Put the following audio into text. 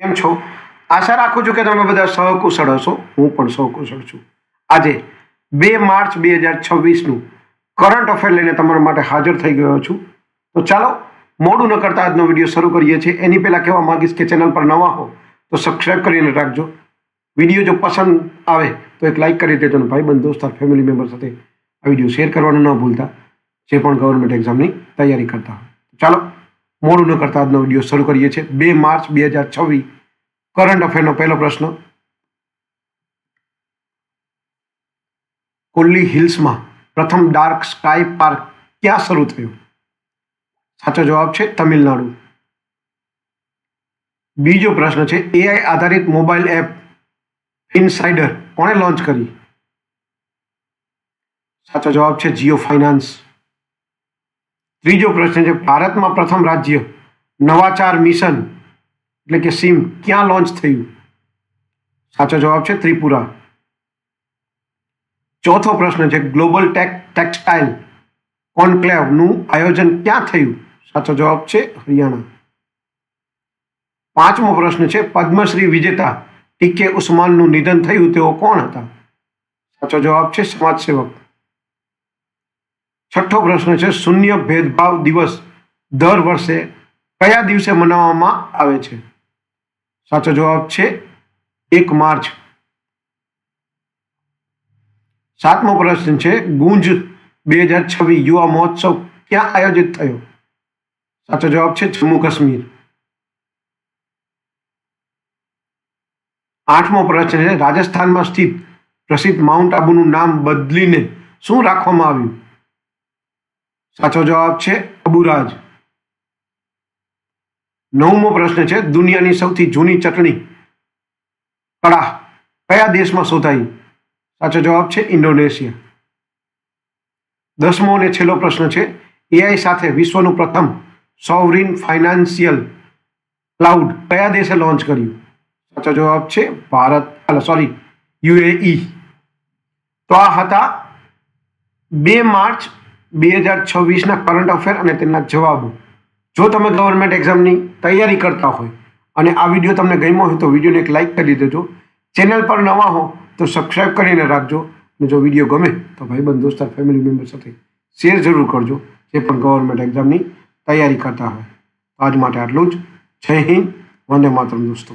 કેમ છો? આશા રાખું છું કે તમે બધા સહકુશળ હશો. હું પણ સહકુશળ છું. આજે 2 માર્ચ 2026નું કરંટ અફેર લઈને તમારા માટે હાજર થઈ ગયો છું. તો ચાલો મોડું ન કરતા આજનો વિડીયો શરૂ કરીએ છીએ. એની પહેલાં કહેવા માંગીશ કે ચેનલ પર નવા હો તો સબસ્ક્રાઈબ કરીને રાખજો. વિડીયો જો પસંદ આવે તો એક લાઇક કરી દેજો અને ભાઈબંધ દોસ્તાર ફેમિલી મેમ્બર સાથે આ વિડીયો શેર કરવાનું ન ભૂલતા, જે પણ ગવર્મેન્ટ એક્ઝામની તૈયારી કરતા હોય. ચાલો મોડું ન કરતા આજનો વિડીયો શરૂ કરીએ છીએ. 2 માર્ચ 2026 કરંટ અફેરનો પહેલો પ્રશ્ન. કોલ્લી હિલ્સમાં પ્રથમ ડાર્ક સ્કાય પાર્ક ક્યાં શરૂ થયો? સાચો જવાબ છે તમિલનાડુ. બીજો પ્રશ્ન છે એઆઈ આધારિત મોબાઈલ એપ ઇનસાઇડર કોણે લોન્ચ કરી? સાચો જવાબ છે જીઓ ફાઇનાન્સ. ત્રીજો પ્રશ્ન છે ભારતમાં પ્રથમ રાજ્ય નવાચાર મિશન એટલે કે સિમ ક્યાં લોન્ચ થયું? સાચો જવાબ છે ત્રિપુરા. ચોથો પ્રશ્ન છે ગ્લોબલ ટેક્સટાઇલ કોન્ક્લેવનું આયોજન ક્યાં થયું? સાચો જવાબ છે હરિયાણા. પાંચમો પ્રશ્ન છે પદ્મશ્રી વિજેતા ટીકે ઉસ્માનનું નિધન થયું, તેઓ કોણ હતા? સાચો જવાબ છે સમાજસેવક. છઠ્ઠો પ્રશ્ન છે શૂન્ય ભેદભાવ દિવસ દર વર્ષે કયા દિવસે મનાવવામાં આવે છે? સાચો જવાબ છે 1 માર્ચ. સાતમો પ્રશ્ન છે ગુંજ 2026 યુવા મહોત્સવ ક્યાં આયોજિત થયો? સાચો જવાબ છે જમ્મુ કાશ્મીર. આઠમો પ્રશ્ન છે રાજસ્થાનમાં સ્થિત પ્રસિદ્ધ માઉન્ટ આબુનું નામ બદલીને શું રાખવામાં આવ્યું? સાચો જવાબ છે અબુરાજ. નવમો પ્રશ્ન છે દુનિયાની સૌથી જૂની ચટણી કળા કયા દેશમાં શોધાઈ? સાચો જવાબ છે ઇન્ડોનેશિયા. 10મો અને છેલ્લો પ્રશ્ન છે એઆઈ સાથે વિશ્વનું પ્રથમ સોવરીન ફાઇનાન્શિયલ ક્લાઉડ કયા દેશે લોન્ચ કર્યું? સાચો જવાબ છે યુએઈ. તો આ હતા 2 માર્ચ 2026ના કરંટ અફેર અને તેના જવાબો. જો તમે ગવર્મેન્ટ એક્ઝામની તૈયારી કરતા હોય અને આ વિડીયો તમને ગમ્યો હોય તો વિડીયોને એક લાઇક કરી દેજો. ચેનલ પર નવા હો તો સબસ્ક્રાઈબ કરીને રાખજો. અને જો વિડીયો ગમે તો ભાઈબંધ દોસ્તાર ફેમિલી મેમ્બર સાથે શેર જરૂર કરજો, જે પણ ગવર્મેન્ટ એક્ઝામની તૈયારી કરતા હોય. આજ માટે આટલું જ. જય હિન્દ, વંદે માતરમ દોસ્તો.